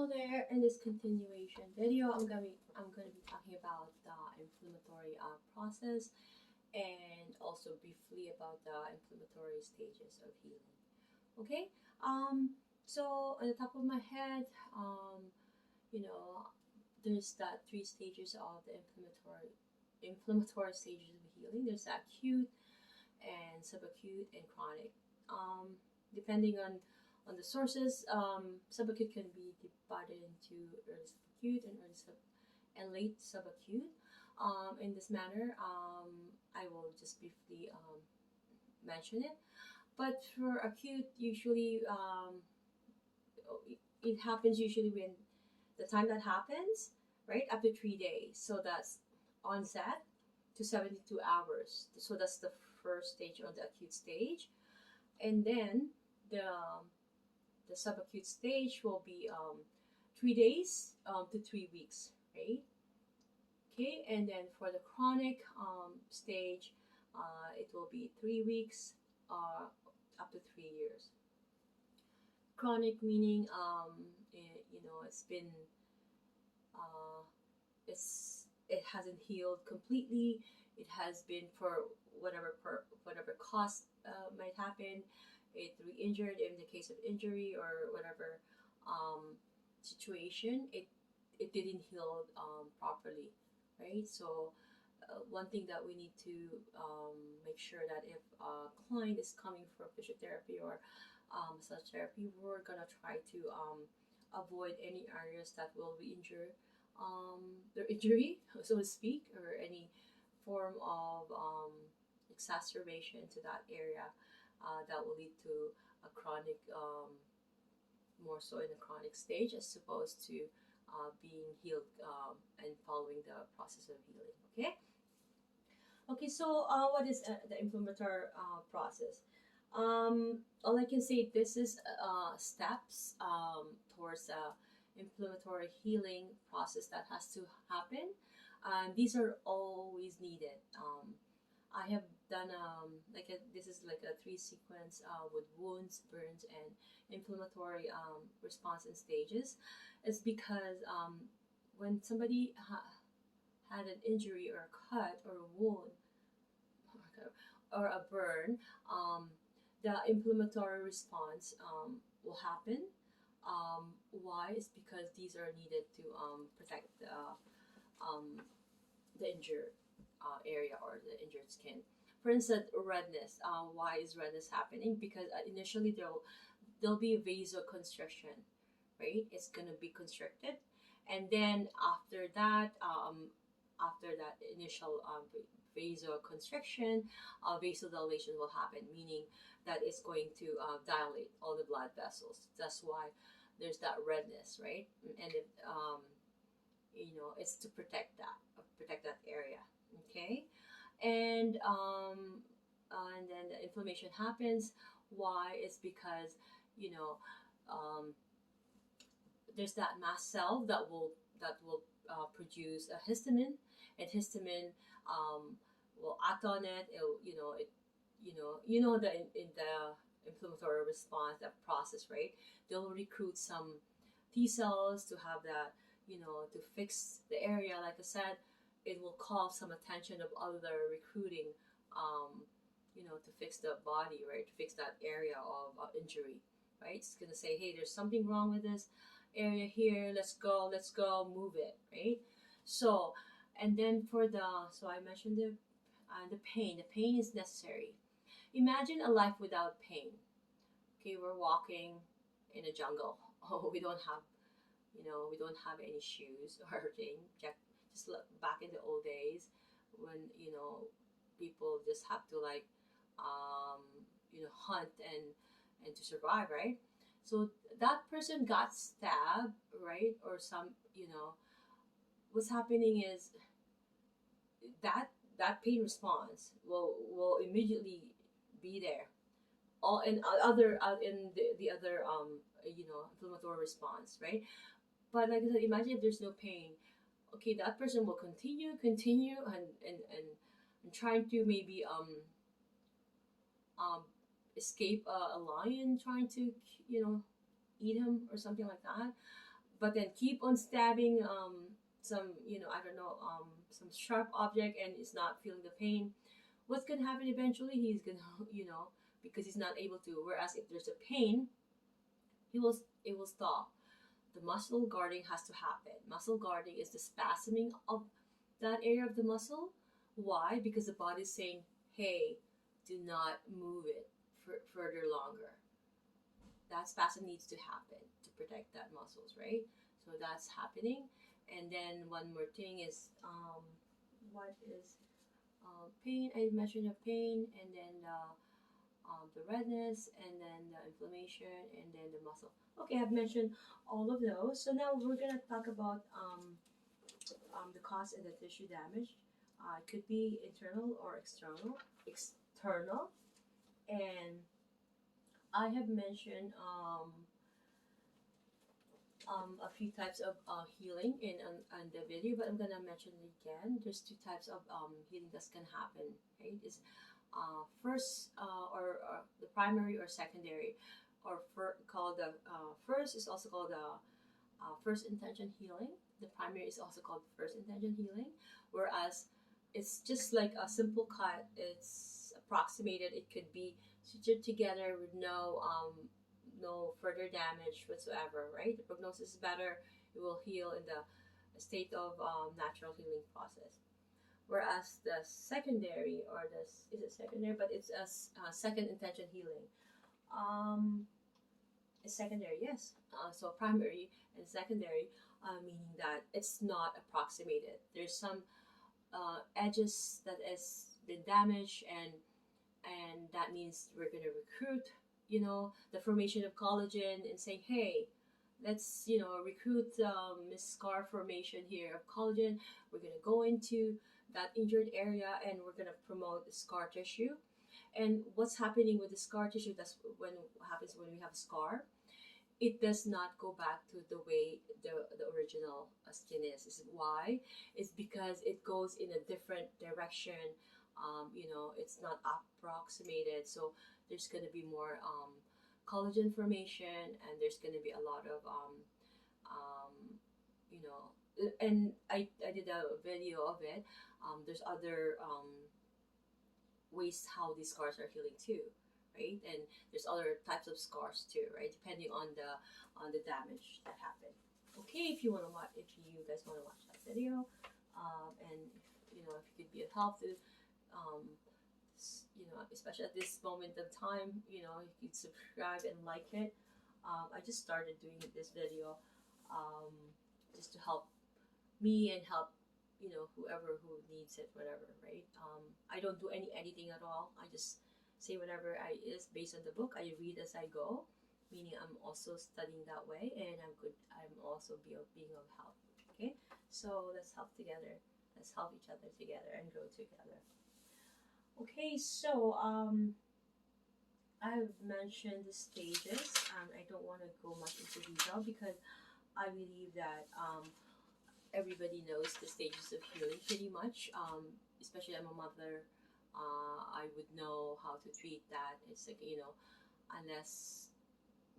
Hello there. In this continuation video, I'm gonna be talking about the inflammatory process and also briefly about the inflammatory stages of healing. Okay. So on the top of my head, you know, there's that three stages of the inflammatory stages of healing. There's acute and subacute and chronic. Depending on the sources, subacute can be divided into early subacute and and late subacute. In this manner, I will just briefly mention it. But for acute, usually it happens usually when the time that happens, right, up to 3 days. So that's onset to 72 hours. So that's the first stage or the acute stage. And then the the subacute stage will be 3 days to 3 weeks, right? Okay, and then for the chronic stage, it will be 3 weeks up to 3 years. Chronic meaning, it's been uh, it hasn't healed completely. It has been for whatever cause might happen. It re-injured in the case of injury or whatever situation. It didn't heal properly, right? So one thing that we need to make sure that if a client is coming for physiotherapy or massage therapy, we're gonna try to avoid any areas that will re-injure their injury, so to speak, or any form of exacerbation to that area that will lead to a chronic, more so in a chronic stage, as opposed to being healed and following the process of healing. Okay. Okay. So, what is the inflammatory process? All I can say, this is steps towards the inflammatory healing process that has to happen. These are always needed. I have done this is like a three sequence with wounds, burns, and inflammatory response and stages. It's because when somebody had an injury or a cut or a wound or a burn, the inflammatory response will happen. Why? Is because these are needed to protect the injured area or the injured skin. For instance, redness. Why is redness happening? Because initially there'll be vasoconstriction, right? It's gonna be constricted, and then after that initial vasoconstriction, vasodilation will happen, meaning that it's going to dilate all the blood vessels. That's why there's that redness, right? And it's to protect that area. Okay, and then the inflammation happens. Why? It's because you know there's that mast cell that will produce a histamine, and histamine will act on it. The in the inflammatory response, that process, right? They'll recruit some T cells to have that, to fix the area. Like I said, it will call some attention of other recruiting, to fix the body, right? To fix that area of injury, right? It's gonna say, hey, there's something wrong with this area here. Let's go, move it, right? So, and then so I mentioned the pain. The pain is necessary. Imagine a life without pain. Okay, we're walking in a jungle. Oh, we don't have any shoes or thing. Just look back in the old days when people just have to like hunt and to survive, right? So that person got stabbed, right? Or what's happening is that that pain response will immediately be there. All in other out in the other inflammatory response, right? But like I said, imagine if there's no pain. Okay, that person will continue, and trying to maybe um escape a lion trying to eat him or something like that. but then keep on stabbing some, I don't know, some sharp object, and is not feeling the pain, what's gonna happen eventually? He's gonna, because he's not able to. Whereas if there's a pain, it will stop. The muscle guarding has to happen. Muscle guarding is the spasming of that area of the muscle. Why? Because the body is saying, "Hey, do not move it further longer." That spasm needs to happen to protect that muscles, right? So that's happening. And then one more thing is, what is pain? I mentioned the pain, and then the redness, and then the inflammation, and then the muscle. Okay, I've mentioned all of those. So now we're gonna talk about the cause and the tissue damage. It could be internal or external. External, and I have mentioned a few types of healing in the video, but I'm gonna mention it again. There's two types of healing that's gonna happen. Right? Is first or the primary or secondary, or called the first is also called the first intention healing. The primary is also called first intention healing, whereas it's just like a simple cut. It's approximated. It could be sutured together with no further damage whatsoever. Right, the prognosis is better. It will heal in the state of natural healing process. Whereas the secondary, or this is it secondary, but it's a second intention healing. Um, it's secondary, yes. So primary and secondary, meaning that it's not approximated. There's some edges that has been damaged, and that means we're gonna recruit, the formation of collagen, and saying, hey, let's recruit scar formation here of collagen. We're gonna go into that injured area, and we're gonna promote the scar tissue. And what's happening with the scar tissue? That's when what happens when we have a scar. It does not go back to the way the original skin is. Why? It's because it goes in a different direction. It's not approximated, so there's going to be more collagen formation, and there's going to be a lot of you know and I did a video of it. There's other ways how these scars are healing too, right? And there's other types of scars too, right? Depending on the damage that happened. Okay, if you guys want to watch that video, and if you could be of help to, especially at this moment of time, if you'd subscribe and like it. I just started doing this video, just to help me and help whoever who needs it, whatever, right? I don't do any editing at all. I just say whatever is based on the book. I read as I go, meaning I'm also studying that way, and I'm also being of help. Okay, so let's help together. Let's help each other together and grow together. Okay, so I've mentioned the stages. I don't want to go much into detail because I believe that everybody knows the stages of healing pretty much. Especially I'm a mother, I would know how to treat that. It's like unless,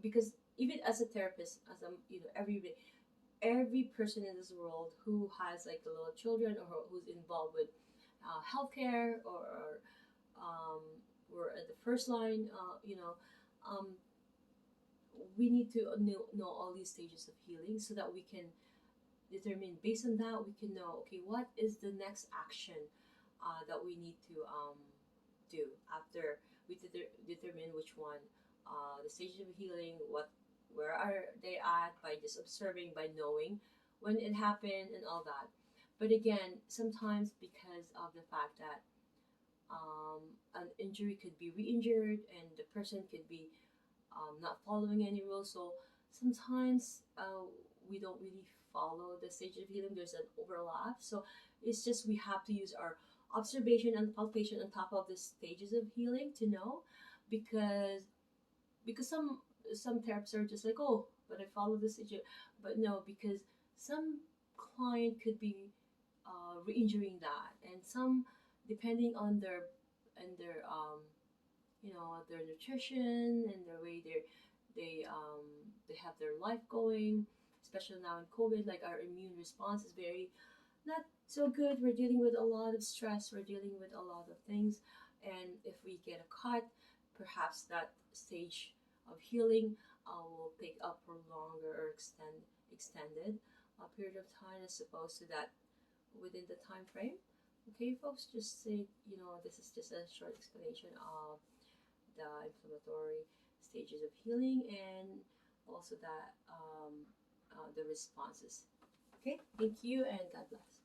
because even as a therapist, as every person in this world who has like little children, or who's involved with healthcare, or we're at the first line, we need to know all these stages of healing so that we can determine, based on that we can know, okay, what is the next action that we need to do after we determine which one, the stages of healing, where are they at, by just observing, by knowing when it happened and all that. But again, sometimes because of the fact that an injury could be re-injured, and the person could be not following any rules, so sometimes we don't really follow the stage of healing. There's an overlap, so it's just we have to use our observation and palpation on top of the stages of healing to know, because some therapists are just like, oh, but I follow this stage, but no, because some client could be re-injuring that, and some, depending on their their nutrition and the way they have their life going, especially now in COVID, like our immune response is very not so good. We're dealing with a lot of stress, we're dealing with a lot of things, and if we get a cut, perhaps that stage of healing will take up for longer or extended period of time as opposed to that within the time frame. Okay, folks, just say, this is just a short explanation of the inflammatory stages of healing and also the responses. Okay, thank you and God bless.